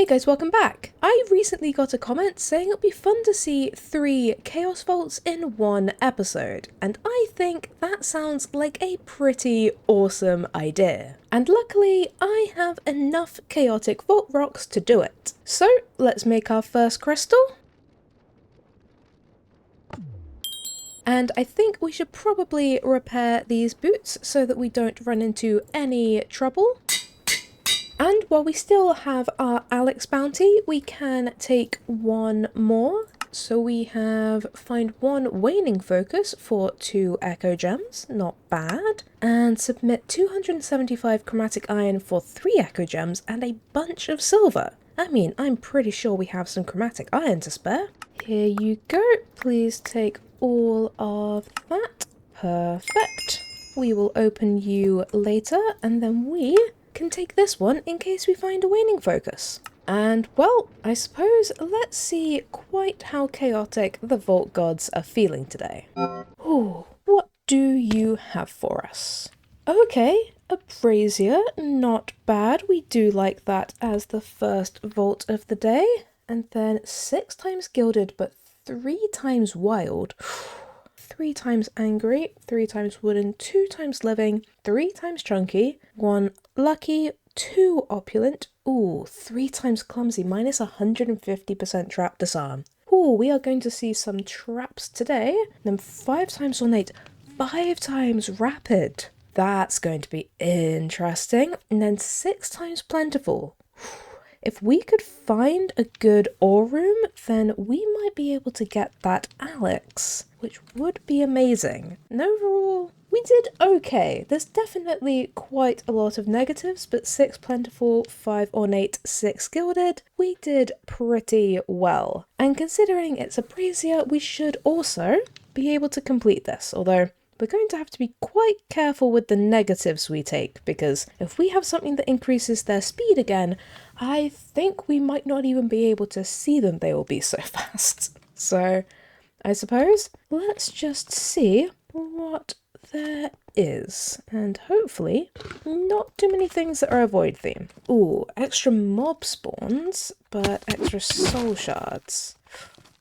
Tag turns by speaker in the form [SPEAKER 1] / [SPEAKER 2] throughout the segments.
[SPEAKER 1] Hey guys, welcome back! I recently got a comment saying it would be fun to see 3 Chaos Vaults in one episode, and I think that sounds like a pretty awesome idea. And luckily, I have enough chaotic vault rocks to do it. So, let's make our first crystal. And I think we should probably repair these boots so that we don't run into any trouble. And while we still have our Alex bounty, we can take one more. So we have find 1 waning focus for 2 echo gems, not bad. And submit 275 chromatic iron for 3 echo gems and a bunch of silver. I mean, I'm pretty sure we have some chromatic iron to spare. Here you go, please take all of that. Perfect. We will open you later and then we can take this one in case we find a waning focus. And well, I suppose let's see quite how chaotic the Vault Gods are feeling today. Ooh, what do you have for us? Okay, a brazier, not bad. We do like that as the first vault of the day. And then 6 times gilded, but 3 times wild. 3 times angry, 3 times wooden, 2 times living, 3 times chunky, 1 lucky, 2 opulent, ooh, 3 times clumsy, minus 150% trap disarm. Ooh, we are going to see some traps today. Then 5 times ornate, 5 times rapid. That's going to be interesting. And then 6 times plentiful. If we could find a good ore room, then we might be able to get that Alex, which would be amazing. And overall, we did okay. There's definitely quite a lot of negatives, but 6 plentiful, 5 ornate, 6 gilded, we did pretty well. And considering it's a brazier, we should also be able to complete this, although we're going to have to be quite careful with the negatives we take, because if we have something that increases their speed again, I think we might not even be able to see them, they will be so fast. So, I suppose, let's just see what there is. And hopefully, not too many things that are a void theme. Ooh, extra mob spawns, but extra soul shards.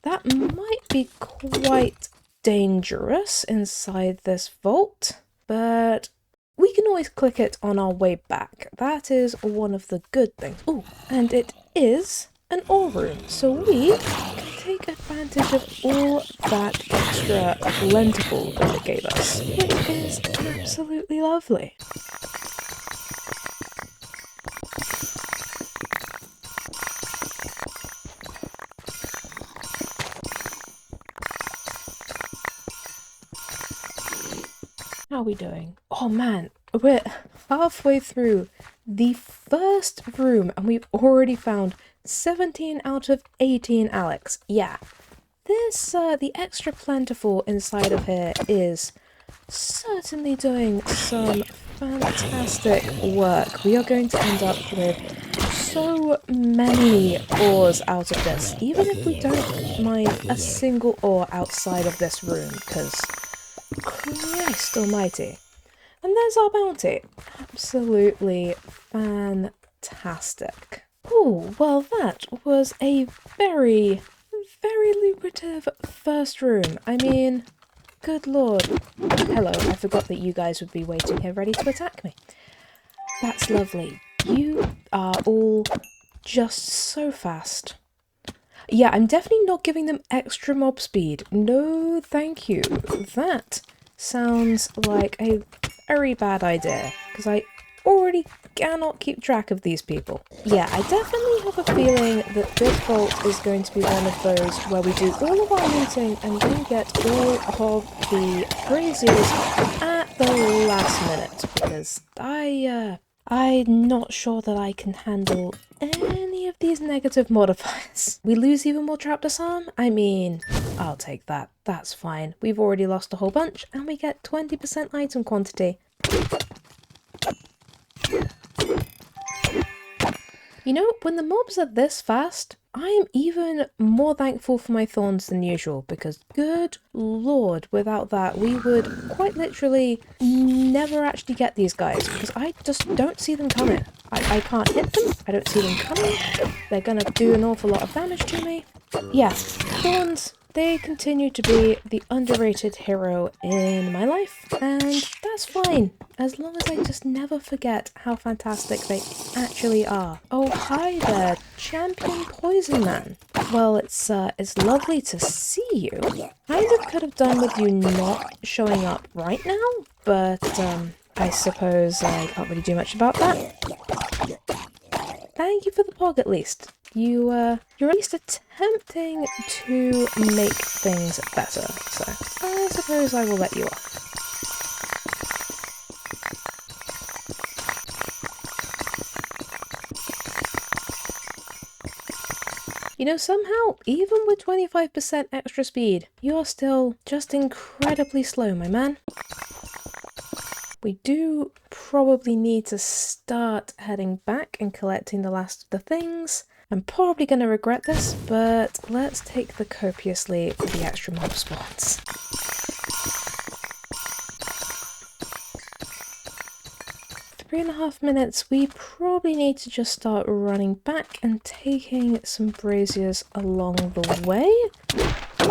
[SPEAKER 1] That might be quite dangerous inside this vault, but we can always click it on our way back. That is one of the good things. Oh, and it is an ore room, so we can take advantage of all that extra plentiful that it gave us, which is absolutely lovely. How are we doing? Oh man, we're halfway through the first room and we've already found 17 out of 18 Alex. Yeah, this, the extra plentiful inside of here is certainly doing some fantastic work. We are going to end up with so many ores out of this, even if we don't mine a single ore outside of this room, because Christ almighty. And there's our bounty. Absolutely fantastic. Oh, well that was a very, very lucrative first room. I mean, good lord. Hello, I forgot that you guys would be waiting here ready to attack me. That's lovely. You are all just so fast. Yeah, I'm definitely not giving them extra mob speed. No, thank you. That sounds like a very bad idea, because I already cannot keep track of these people. Yeah, I definitely have a feeling that this vault is going to be one of those where we do all of our looting and then get all of the braziers at the last minute, because I'm not sure that I can handle any of these negative modifiers. We lose even more trap disarm? I mean, I'll take that. That's fine. We've already lost a whole bunch and we get 20% item quantity. You know, when the mobs are this fast, I am even more thankful for my thorns than usual, because good lord, without that we would quite literally never actually get these guys, because I just don't see them coming. I can't hit them. I don't see them coming. They're gonna do an awful lot of damage to me. Yeah, thorns, they continue to be the underrated hero in my life, and that's fine, as long as I just never forget how fantastic they actually are. Oh, hi there, Champion Poison Man. Well, it's lovely to see you. Kind of could have done with you not showing up right now, but I suppose I can't really do much about that. Thank you for the pog, at least. You're at least attempting to make things better, so I suppose I will let you off. You know, somehow, even with 25% extra speed, you're still just incredibly slow, my man. We do probably need to start heading back and collecting the last of the things. I'm probably going to regret this, but let's take the copiously for the extra mob spawns. Three and a half minutes, we probably need to just start running back and taking some braziers along the way,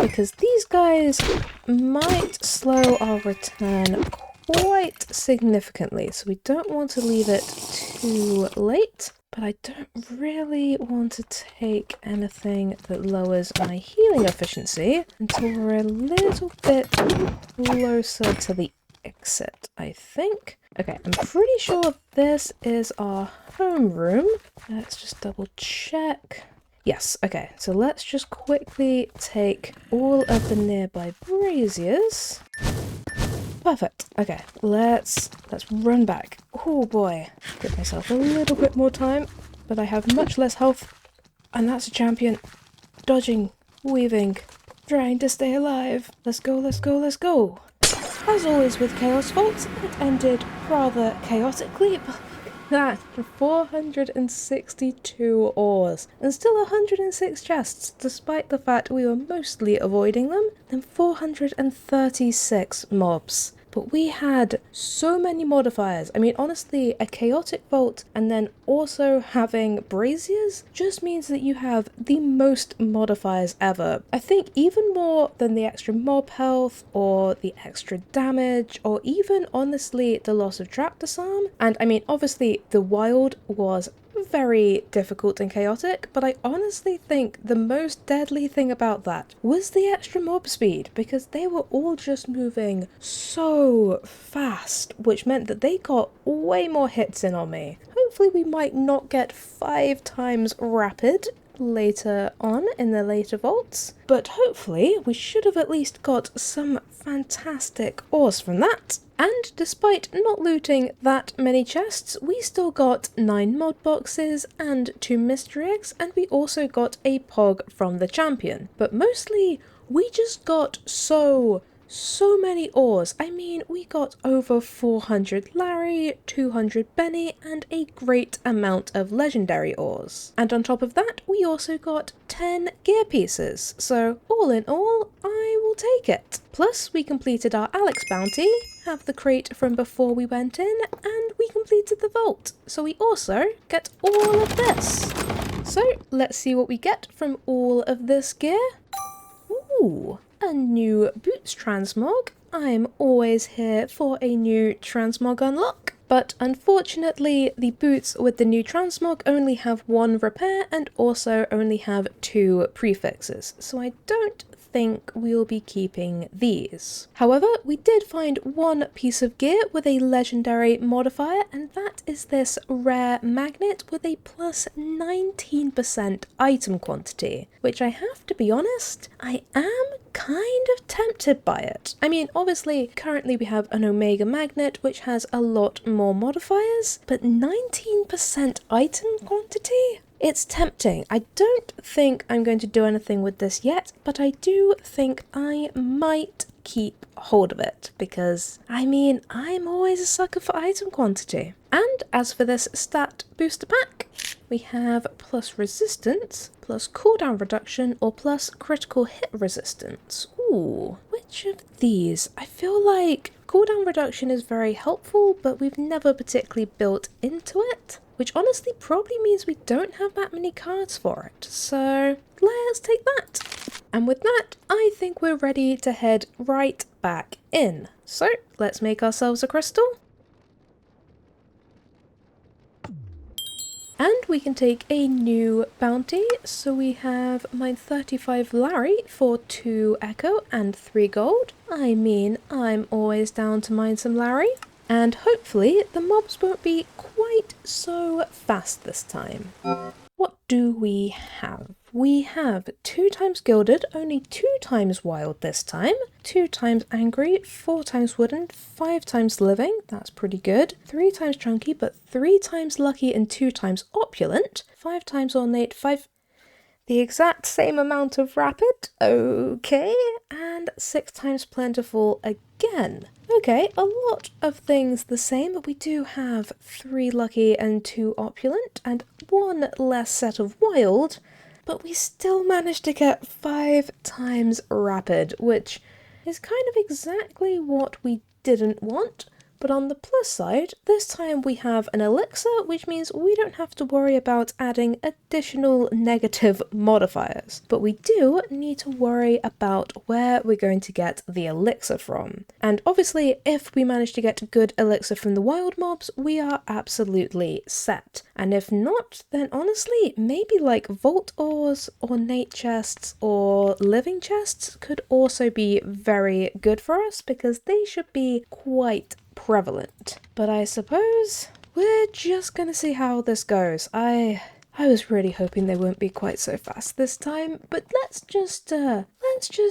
[SPEAKER 1] because these guys might slow our return quite significantly, so we don't want to leave it too late, but I don't really want to take anything that lowers my healing efficiency until we're a little bit closer to the exit, I think. Okay, I'm pretty sure this is our homeroom. Let's just double check. Yes, okay, so let's just quickly take all of the nearby braziers. Perfect. Okay, let's run back. Oh boy, give myself a little bit more time, but I have much less health, and that's a champion. Dodging, weaving, trying to stay alive. Let's go, let's go, let's go. As always with Chaos Vaults, it ended rather chaotically, but that 462 ores and still 106 chests, despite the fact we were mostly avoiding them, and 436 mobs. But we had so many modifiers. I mean, honestly, a chaotic vault and then also having braziers just means that you have the most modifiers ever. I think even more than the extra mob health or the extra damage or even honestly the loss of trap disarm. And I mean, obviously the wild was very difficult and chaotic, but I honestly think the most deadly thing about that was the extra mob speed, because they were all just moving so fast, which meant that they got way more hits in on me. Hopefully we might not get 5 times rapid later on in the later vaults, but hopefully we should have at least got some fantastic ores from that. And despite not looting that many chests, we still got 9 mod boxes and 2 mystery eggs, and we also got a pog from the champion. But mostly, we just got so many ores. I mean, we got over 400 Larry, 200 Benny, and a great amount of legendary ores. And on top of that, we also got 10 gear pieces. So all in all, I will take it. Plus, we completed our Alex bounty, have the crate from before we went in, and we completed the vault. So we also get all of this. So let's see what we get from all of this gear. Ooh, a new boots transmog. I'm always here for a new transmog unlock. But unfortunately, the boots with the new transmog only have 1 repair and also only have 2 prefixes. So I don't think we'll be keeping these. However, we did find 1 piece of gear with a legendary modifier, and that is this rare magnet with a plus 19% item quantity, which I have to be honest, I am kind of tempted by it. I mean, obviously, currently we have an Omega magnet, which has a lot more modifiers, but 19% item quantity? It's tempting. I don't think I'm going to do anything with this yet, but I do think I might keep hold of it, because, I mean, I'm always a sucker for item quantity. And as for this stat booster pack, we have plus resistance, plus cooldown reduction, or plus critical hit resistance. Ooh, which of these? I feel like cooldown reduction is very helpful, but we've never particularly built into it, which honestly probably means we don't have that many cards for it. So let's take that. And with that, I think we're ready to head right back in. So let's make ourselves a crystal. And we can take a new bounty. So we have mine 35 Larry for 2 echo and 3 gold. I mean, I'm always down to mine some Larry. And hopefully the mobs won't be quite so fast this time. What do we have? We have 2 times gilded, only 2 times wild this time, 2 times angry, 4 times wooden, 5 times living, that's pretty good, 3 times chunky, but 3 times lucky and 2 times opulent, 5 times ornate, 5... the exact same amount of rapid, okay, and 6 times plentiful again. Okay, a lot of things the same, but we do have 3 lucky and 2 opulent, and 1 less set of wild, but we still managed to get 5 times rapid, which is kind of exactly what we didn't want. But on the plus side, this time we have an elixir, which means we don't have to worry about adding additional negative modifiers. But we do need to worry about where we're going to get the elixir from. And obviously, if we manage to get good elixir from the wild mobs, we are absolutely set. And if not, then honestly, maybe like vault ores, ornate chests, or living chests could also be very good for us, because they should be quite prevalent. But I suppose we're just gonna see how this goes. I was really hoping they won't be quite so fast this time, but let's just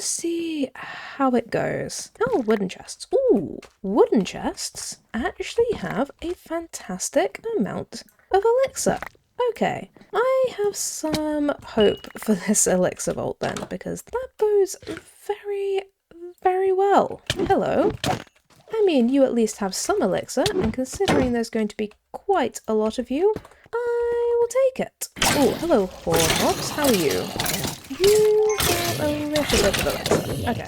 [SPEAKER 1] see how it goes. Oh, wooden chests. Ooh, wooden chests actually have a fantastic amount of elixir. Okay, I have some hope for this elixir vault then, because that bodes very, very well. Hello. I mean, you at least have some elixir, and considering there's going to be quite a lot of you, I will take it. Oh, hello, horde mobs. How are you? You have a little bit of elixir. Okay.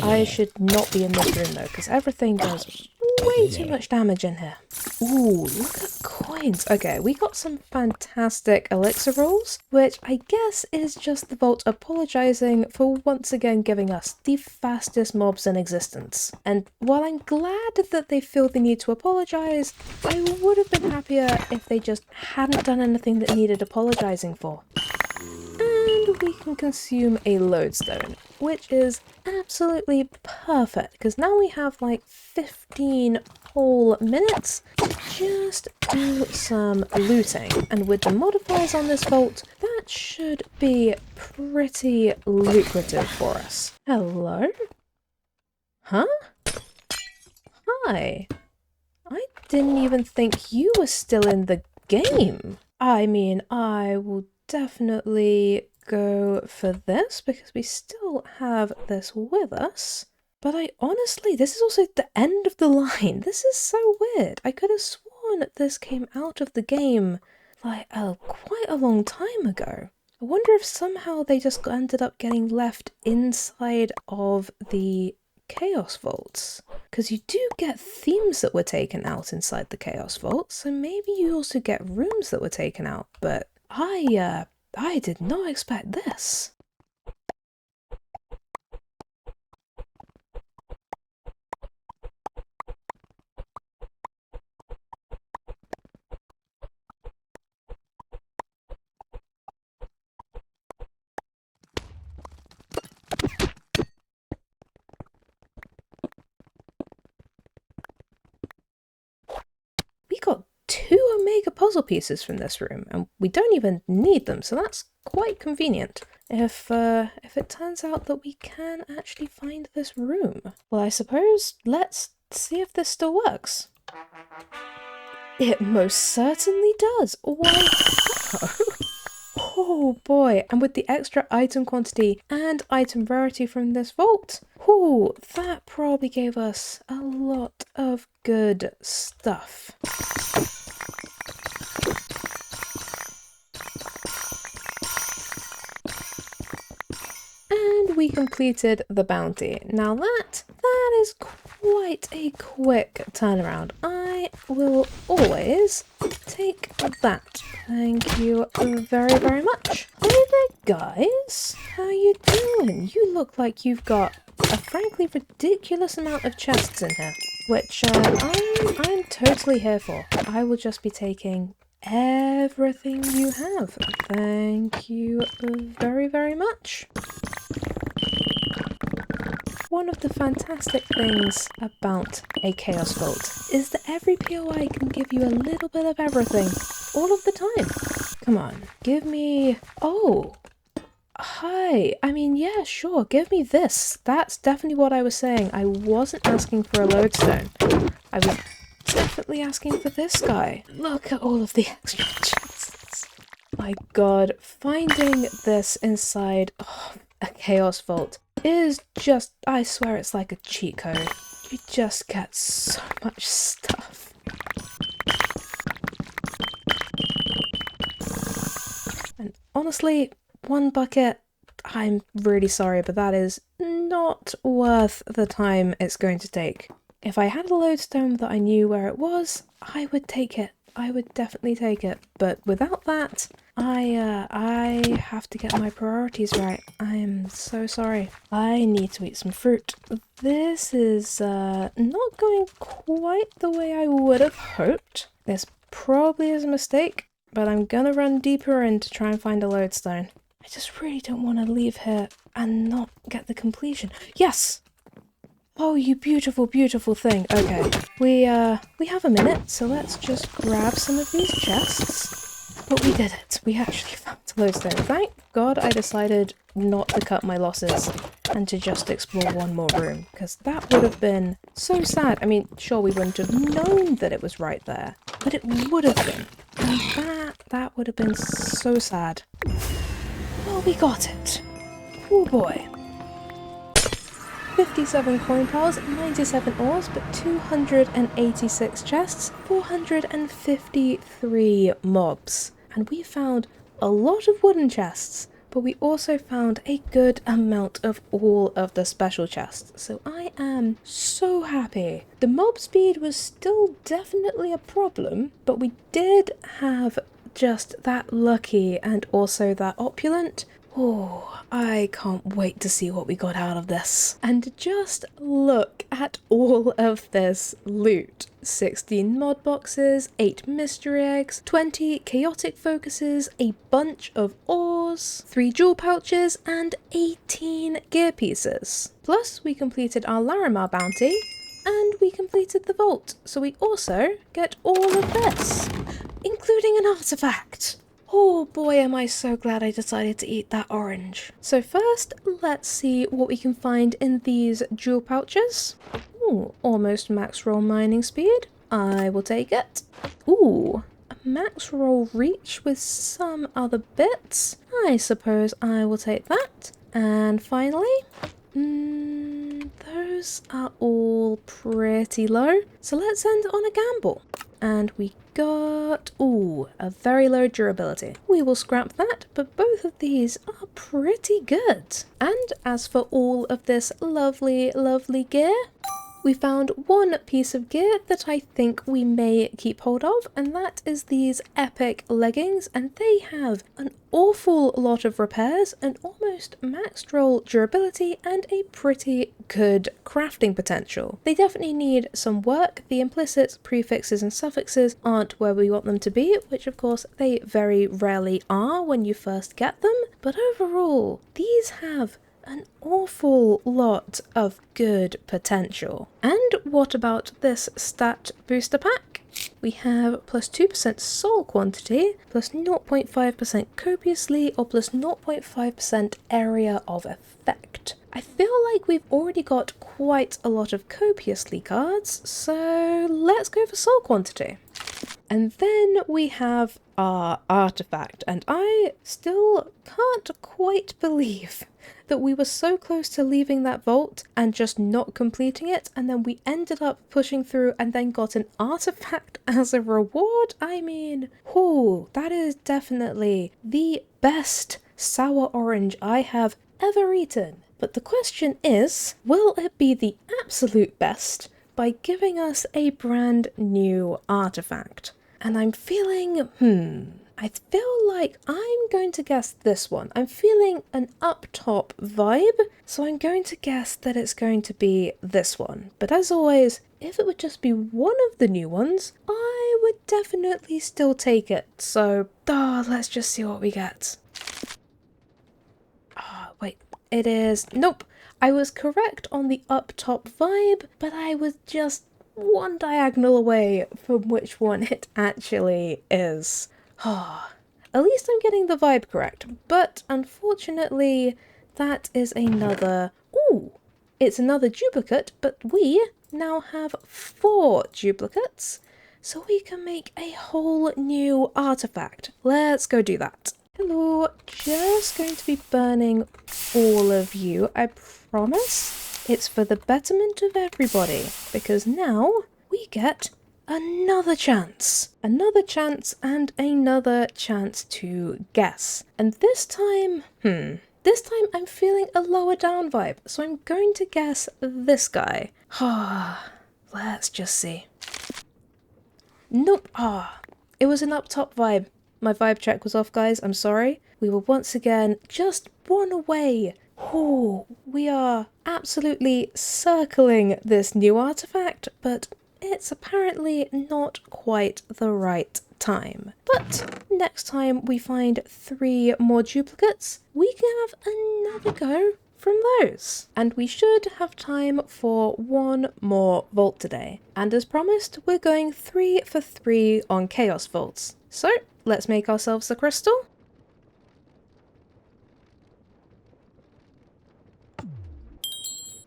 [SPEAKER 1] I should not be in this room though, because everything does way too much damage in here. Ooh, look at coins. Okay, we got some fantastic elixir rolls, which I guess is just the vault apologizing for once again giving us the fastest mobs in existence. And while I'm glad that they feel the need to apologize, I would have been happier if they just hadn't done anything that needed apologizing for. And we can consume a lodestone, which is absolutely perfect, because now we have like 15 whole minutes to just do some looting. And with the modifiers on this vault, that should be pretty lucrative for us. Hello? Huh? Hi. I didn't even think you were still in the game. I mean, I will definitely go for this because we still have this with us. But I honestly, this is also the end of the line. This is so weird. I could have sworn this came out of the game like quite a long time ago. I wonder if somehow they just ended up getting left inside of the Chaos Vaults. Because you do get themes that were taken out inside the Chaos Vault, so maybe you also get rooms that were taken out, but I did not expect this. We got 2 Omega puzzle pieces from this room, and we don't even need them, so that's quite convenient. If it turns out that we can actually find this room. Well, I suppose let's see if this still works. It most certainly does. Why? Oh boy, and with the extra item quantity and item rarity from this vault, that probably gave us a lot of good stuff. And we completed the bounty. Now that is quite a quick turnaround. I will always take that. Thank you very, very much. Hey there, guys. How you doing? You look like you've got a frankly ridiculous amount of chests in here, which I'm totally here for. I will just be taking everything you have. Thank you very, very much. One of the fantastic things about a Chaos Vault is that every POI can give you a little bit of everything, all of the time. Come on, give me... Oh! Hi! I mean, yeah, sure, give me this. That's definitely what I was saying. I wasn't asking for a lodestone. I was definitely asking for this guy. Look at all of the extra chests. My god, finding this inside a Chaos Vault is just, I swear it's like a cheat code. You just get so much stuff. And honestly, one bucket, I'm really sorry, but that is not worth the time it's going to take. If I had a lodestone that I knew where it was, I would take it. I would definitely take it. But without that, I have to get my priorities right. I am so sorry. I need to eat some fruit. This is not going quite the way I would have hoped. This probably is a mistake, but I'm gonna run deeper in to try and find a lodestone. I just really don't want to leave here and not get the completion. Yes! Oh, you beautiful, beautiful thing. Okay, we have a minute, so let's just grab some of these chests. But we did it. We actually found a lodestone. Thank God I decided not to cut my losses and to just explore one more room, because that would have been so sad. I mean, sure, we wouldn't have known that it was right there, but it would have been. And that would have been so sad. Well, we got it. Oh boy. 57 coin piles, 97 ores, but 286 chests, 453 mobs. And we found a lot of wooden chests, but we also found a good amount of all of the special chests. So I am so happy. The mob speed was still definitely a problem, but we did have just that lucky and also that opulent. Oh, I can't wait to see what we got out of this. And just look at all of this loot. 16 mod boxes, 8 mystery eggs, 20 chaotic focuses, a bunch of ores, 3 jewel pouches, and 18 gear pieces. Plus, we completed our Larimar bounty, and we completed the vault. So we also get all of this, including an artifact. Oh boy, am I so glad I decided to eat that orange. So first, let's see what we can find in these jewel pouches. Ooh, almost max roll mining speed. I will take it. Ooh, a max roll reach with some other bits. I suppose I will take that. And finally, those are all pretty low. So let's end on a gamble. And we got, ooh, a very low durability. We will scrap that, but both of these are pretty good. And as for all of this lovely, lovely gear, we found one piece of gear that I think we may keep hold of, and that is these epic leggings, and they have an awful lot of repairs, an almost maxed roll durability, and a pretty good crafting potential. They definitely need some work. The implicits, prefixes, and suffixes aren't where we want them to be, which of course they very rarely are when you first get them, but overall, these have an awful lot of good potential. And what about this stat booster pack? We have plus 2% soul quantity, plus 0.5% copiously, or plus 0.5% area of effect. I feel like we've already got quite a lot of copiously cards, so let's go for soul quantity. And then we have our artifact, and I still can't quite believe that we were so close to leaving that vault and just not completing it, and then we ended up pushing through and then got an artifact as a reward. I mean, whoo, that is definitely the best sour orange I have ever eaten. But the question is, will it be the absolute best, by giving us a brand new artifact. And I'm feeling, I feel like I'm going to guess this one. I'm feeling an up top vibe, so I'm going to guess that it's going to be this one. But as always, if it would just be one of the new ones, I would definitely still take it. So, let's just see what we get. Wait, it is... Nope! I was correct on the up top vibe, but I was just one diagonal away from which one it actually is. At least I'm getting the vibe correct, but unfortunately that is another... Ooh! It's another duplicate, but we now have 4 duplicates, so we can make a whole new artifact. Let's go do that. Hello, just going to be burning all of you, I promise. It's for the betterment of everybody, because now we get another chance. Another chance and another chance to guess. And this time, I'm feeling a lower down vibe, so I'm going to guess this guy. Let's just see. Nope. It was an up top vibe. My vibe check was off, guys. I'm sorry. We were once again just one away. We are absolutely circling this new artifact, but it's apparently not quite the right time. But next time we find 3 more duplicates, we can have another go from those. And we should have time for 1 more vault today. And as promised, we're going 3 for 3 on chaos vaults. So let's make ourselves a crystal.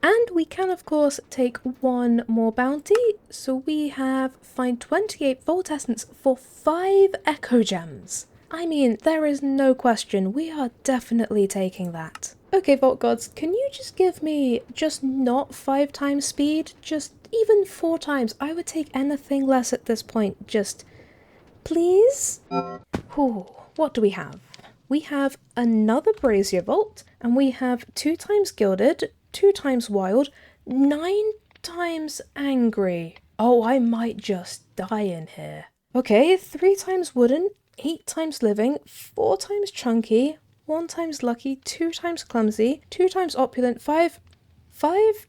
[SPEAKER 1] And we can of course take 1 more bounty, so we have find 28 vault essence for 5 echo gems. I mean, there is no question, we are definitely taking that. Okay, Vault Gods, can you just give me just not 5 times speed, just even 4 times? I would take anything less at this point, just please? What do we have? We have another Brazier Vault, and we have 2 times Gilded, 2 times Wild, 9 times Angry. Oh, I might just die in here. Okay, 3 times Wooden, 8 times Living, 4 times Chunky, 1 times Lucky, 2 times Clumsy, 2 times Opulent, 5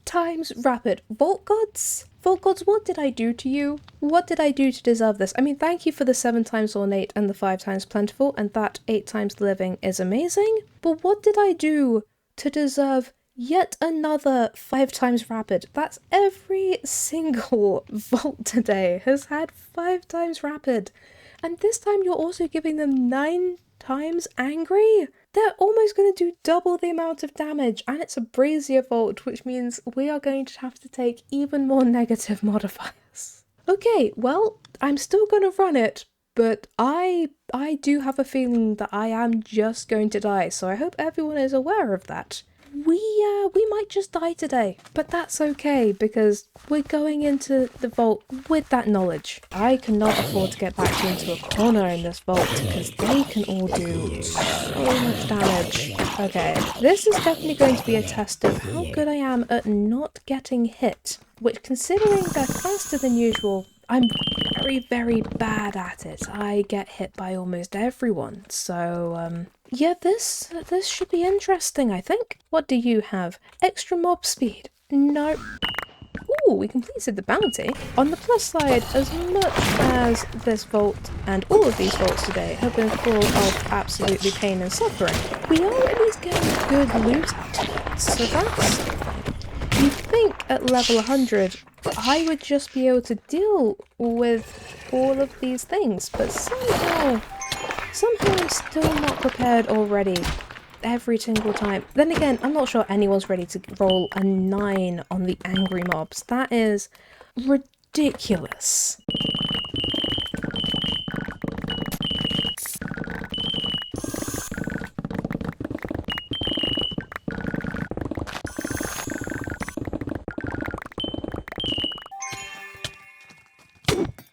[SPEAKER 1] times Rapid. Vault Gods? Vault Gods, what did I do to you? What did I do to deserve this? I mean, thank you for the 7 times Ornate and the 5 times Plentiful, and that 8 times Living is amazing, but what did I do to deserve yet another 5 times Rapid? That's every single vault today has had 5 times Rapid. And this time you're also giving them 9 times Angry? They're almost going to do double the amount of damage, and it's a Brazier Vault, which means we are going to have to take even more negative modifiers. Okay, well, I'm still going to run it, but I do have a feeling that I am just going to die, so I hope everyone is aware of that. We might just die today, but that's okay because we're going into the vault with that knowledge. I cannot afford to get back into a corner in this vault because they can all do so much damage. Okay, this is definitely going to be a test of how good I am at not getting hit, which considering they're faster than usual, I'm very, very bad at it. I get hit by almost everyone, so yeah, this should be interesting, I think. What do you have? Extra mob speed? No. Ooh, we completed the bounty. On the plus side, as much as this vault and all of these vaults today have been full of absolutely pain and suffering, we are at least getting good loot out of it. So that's... You'd think at level 100, I would just be able to deal with all of these things, but somehow I'm still not prepared already every single time. Then again, I'm not sure anyone's ready to roll a 9 on the angry mobs. That is ridiculous.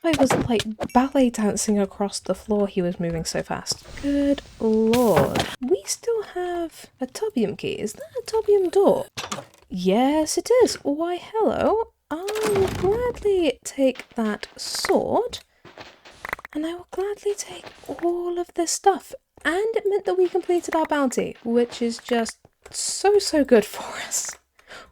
[SPEAKER 1] I was like ballet dancing across the floor, he was moving so fast. Good lord. We still have a Tobium key. Is that a Tobium door? Yes, it is. Why, hello. I will gladly take that sword, and I will gladly take all of this stuff. And it meant that we completed our bounty, which is just so good for us.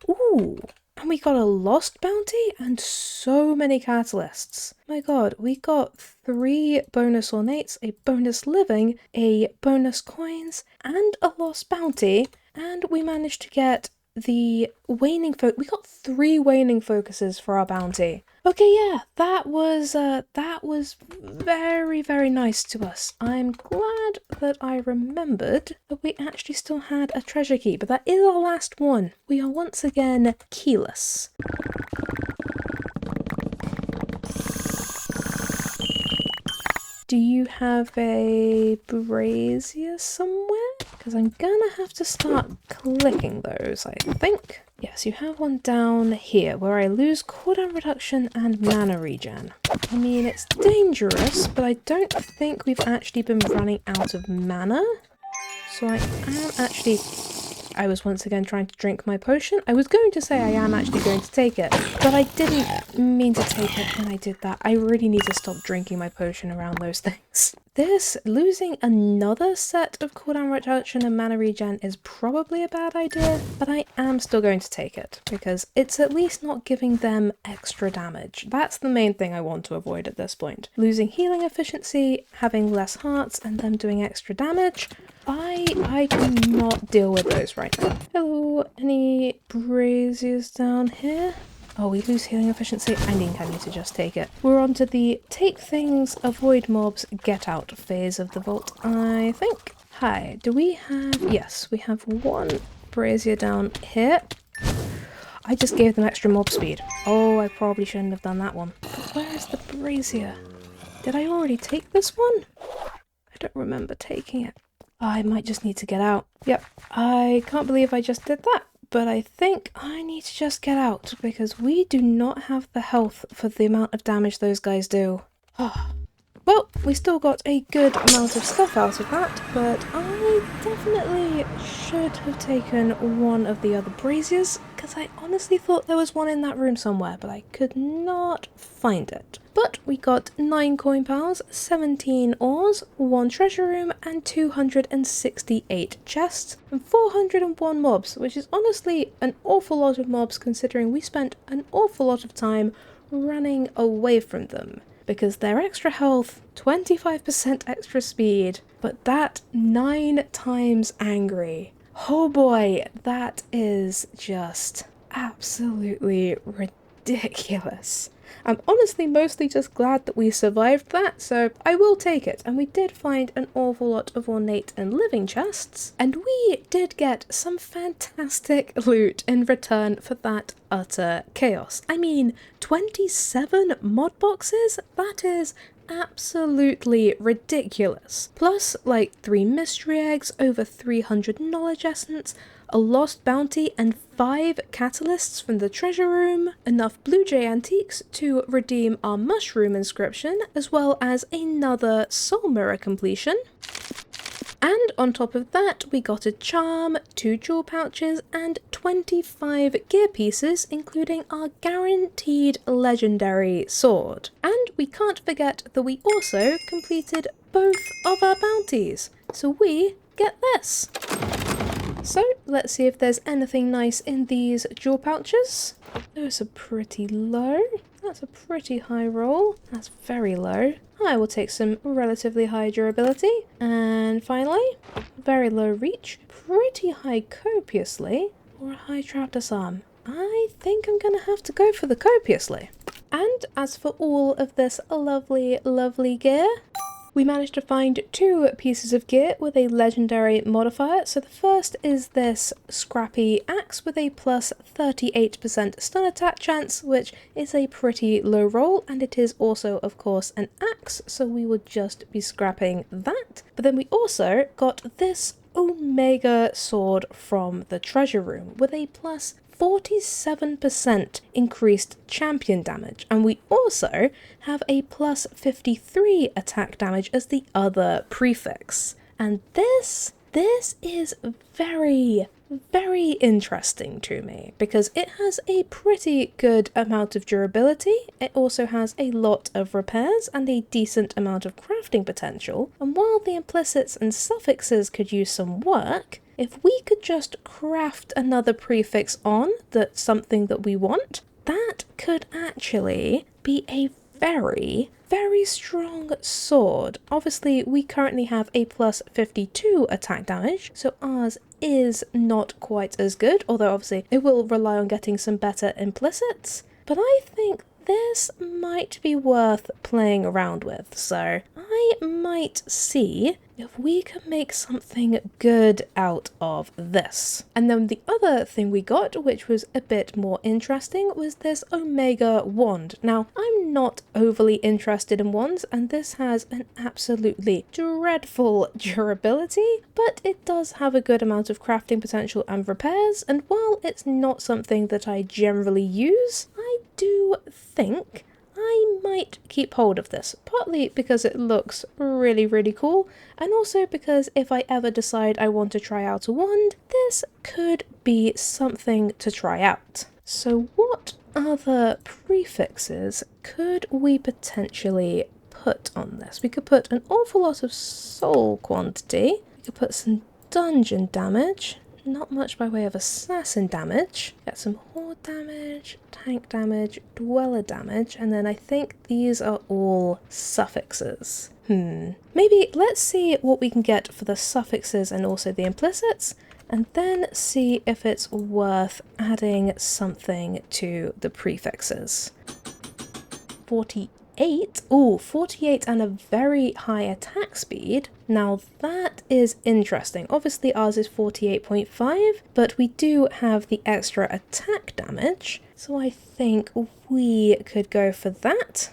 [SPEAKER 1] Ooh, and we got a lost bounty and so many catalysts. My god, we got 3 bonus ornates, a bonus living, a bonus coins, and a lost bounty. And we managed to get the waning we got 3 waning focuses for our bounty. Okay, yeah, that was very nice to us. I'm glad that I remembered that we actually still had a treasure key, but that is our last one. We are once again keyless. Do you have a brazier somewhere? Because I'm gonna have to start clicking those, I think. Yes, you have one down here where I lose cooldown reduction and mana regen. I mean, it's dangerous, but I don't think we've actually been running out of mana. So I am actually... I was once again trying to drink my potion. I was going to say I am actually going to take it, but I didn't mean to take it when I did that. I really need to stop drinking my potion around those things. This, losing another set of cooldown reduction and mana regen is probably a bad idea, but I am still going to take it, because it's at least not giving them extra damage. That's the main thing I want to avoid at this point. Losing healing efficiency, having less hearts, and them doing extra damage. I cannot deal with those right now. Hello, any braziers down here? Oh, we lose healing efficiency. I think I need to just take it. We're on to the take things, avoid mobs, get out phase of the vault, I think. Hi, do we have... Yes, we have 1 brazier down here. I just gave them extra mob speed. Oh, I probably shouldn't have done that one. But where is the brazier? Did I already take this one? I don't remember taking it. I might just need to get out. Yep, I can't believe I just did that. But I think I need to just get out because we do not have the health for the amount of damage those guys do. Well, we still got a good amount of stuff out of that, but I definitely should have taken one of the other braziers because I honestly thought there was one in that room somewhere, but I could not find it. But we got 9 coin pals, 17 ores, 1 treasure room, and 268 chests, and 401 mobs, which is honestly an awful lot of mobs considering we spent an awful lot of time running away from them. Because they're extra health, 25% extra speed, but that 9 times angry. Oh boy, that is just absolutely ridiculous. I'm honestly mostly just glad that we survived that, so I will take it. And we did find an awful lot of ornate and living chests, and we did get some fantastic loot in return for that utter chaos. I mean, 27 mod boxes? That is absolutely ridiculous. Plus, like 3 mystery eggs, over 300 knowledge essence, a lost bounty, and 5 catalysts from the treasure room, enough blue jay antiques to redeem our mushroom inscription, as well as another soul mirror completion. And on top of that, we got a charm, 2 jewel pouches, and 25 gear pieces, including our guaranteed legendary sword. And we can't forget that we also completed both of our bounties, so we get this. So let's see if there's anything nice in these jewel pouches. Those are pretty low. That's a pretty high roll. That's very low. I will take some relatively high durability. And finally, very low reach, pretty high copiously, or a high trap disarm. I think I'm gonna have to go for the copiously. And as for all of this lovely gear, we managed to find 2 pieces of gear with a legendary modifier. So the first is this scrappy axe with a plus 38% stun attack chance, which is a pretty low roll, and it is also, of course, an axe, so we would just be scrapping that. But then we also got this Omega sword from the treasure room with a plus 47% increased champion damage, and we also have a plus 53 attack damage as the other prefix. And this this is very, very interesting to me because it has a pretty good amount of durability. It also has a lot of repairs and a decent amount of crafting potential. And while the implicits and suffixes could use some work, if we could just craft another prefix on that's something that we want, that could actually be a very, very strong sword. Obviously, we currently have a plus 52 attack damage, so ours is not quite as good, although obviously it will rely on getting some better implicits. But I think this might be worth playing around with, so I might see if we can make something good out of this. And then the other thing we got, which was a bit more interesting, was this Omega wand. Now, I'm not overly interested in wands, and this has an absolutely dreadful durability, but it does have a good amount of crafting potential and repairs, and while it's not something that I generally use, I do think I might keep hold of this, partly because it looks really, really cool, and also because if I ever decide I want to try out a wand, this could be something to try out. So what other prefixes could we potentially put on this? We could put an awful lot of soul quantity, we could put some dungeon damage, not much by way of assassin damage, get some horde damage, tank damage, dweller damage, and then I think these are all suffixes. Maybe let's see what we can get for the suffixes and also the implicits, and then see if it's worth adding something to the prefixes. 48? Ooh, 48 and a very high attack speed. Now that is interesting. Obviously ours is 48.5, but we do have the extra attack damage, so I think we could go for that.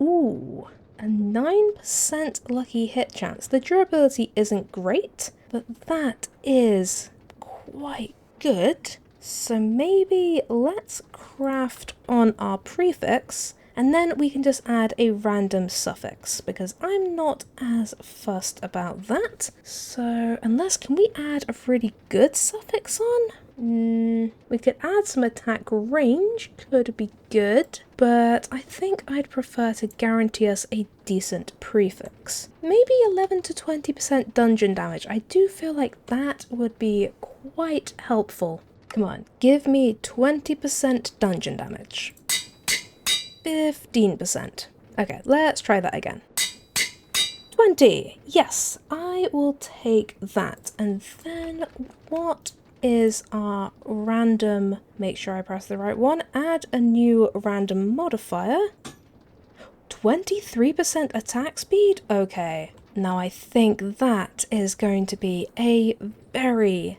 [SPEAKER 1] Ooh, a 9% lucky hit chance. The durability isn't great, but that is quite good. So maybe let's craft on our prefix, and then we can just add a random suffix, because I'm not as fussed about that. So unless, can we add a really good suffix on? We could add some attack range, could be good, but I think I'd prefer to guarantee us a decent prefix. Maybe 11 to 20% dungeon damage. I do feel like that would be quite helpful. Come on, give me 20% dungeon damage. 15%. Okay, let's try that again. 20! Yes, I will take that. And then what is our random... Make sure I press the right one. Add a new random modifier. 23% attack speed? Okay. Now I think that is going to be a very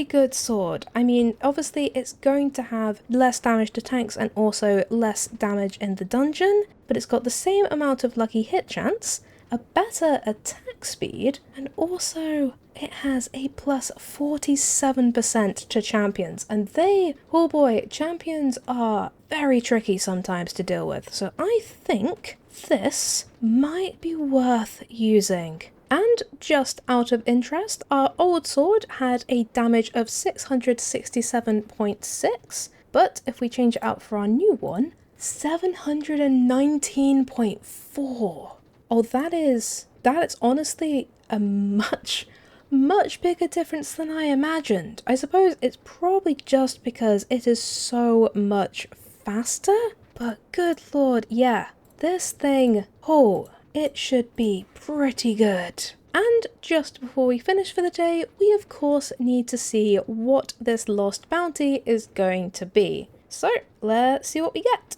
[SPEAKER 1] good sword. I mean, obviously it's going to have less damage to tanks and also less damage in the dungeon, but it's got the same amount of lucky hit chance, a better attack speed, and also it has a plus 47% to champions, and they, oh boy, champions are very tricky sometimes to deal with, so I think this might be worth using. And just out of interest, our old sword had a damage of 667.6, but if we change it out for our new one, 719.4. Oh, that is honestly a much bigger difference than I imagined. I suppose it's probably just because it is so much faster, but good lord, yeah, this thing, oh, it should be pretty good. And just before we finish for the day, we of course need to see what this lost bounty is going to be. So let's see what we get.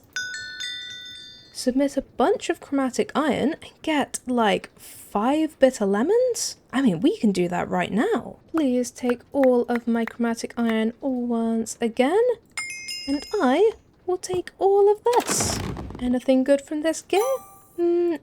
[SPEAKER 1] Submit a bunch of chromatic iron and get like 5 bitter lemons? I mean, we can do that right now. Please take all of my chromatic iron once again, and I will take all of this. Anything good from this gear?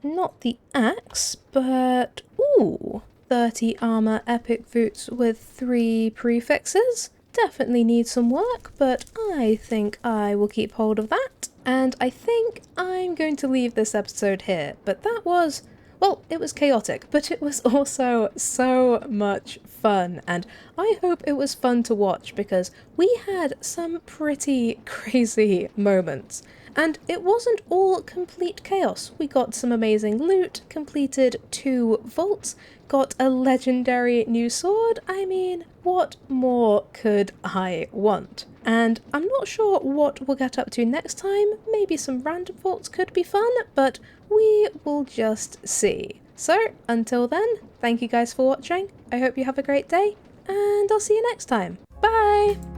[SPEAKER 1] Not the axe, but ooh, 30 armor epic boots with 3 prefixes. Definitely need some work, but I think I will keep hold of that. And I think I'm going to leave this episode here, but that was Well, it was chaotic, but it was also so much fun, and I hope it was fun to watch because we had some pretty crazy moments. And it wasn't all complete chaos. We got some amazing loot, completed 2 vaults, got a legendary new sword. I mean, what more could I want? And I'm not sure what we'll get up to next time. Maybe some random vaults could be fun, but we will just see. So, until then, thank you guys for watching. I hope you have a great day, and I'll see you next time. Bye!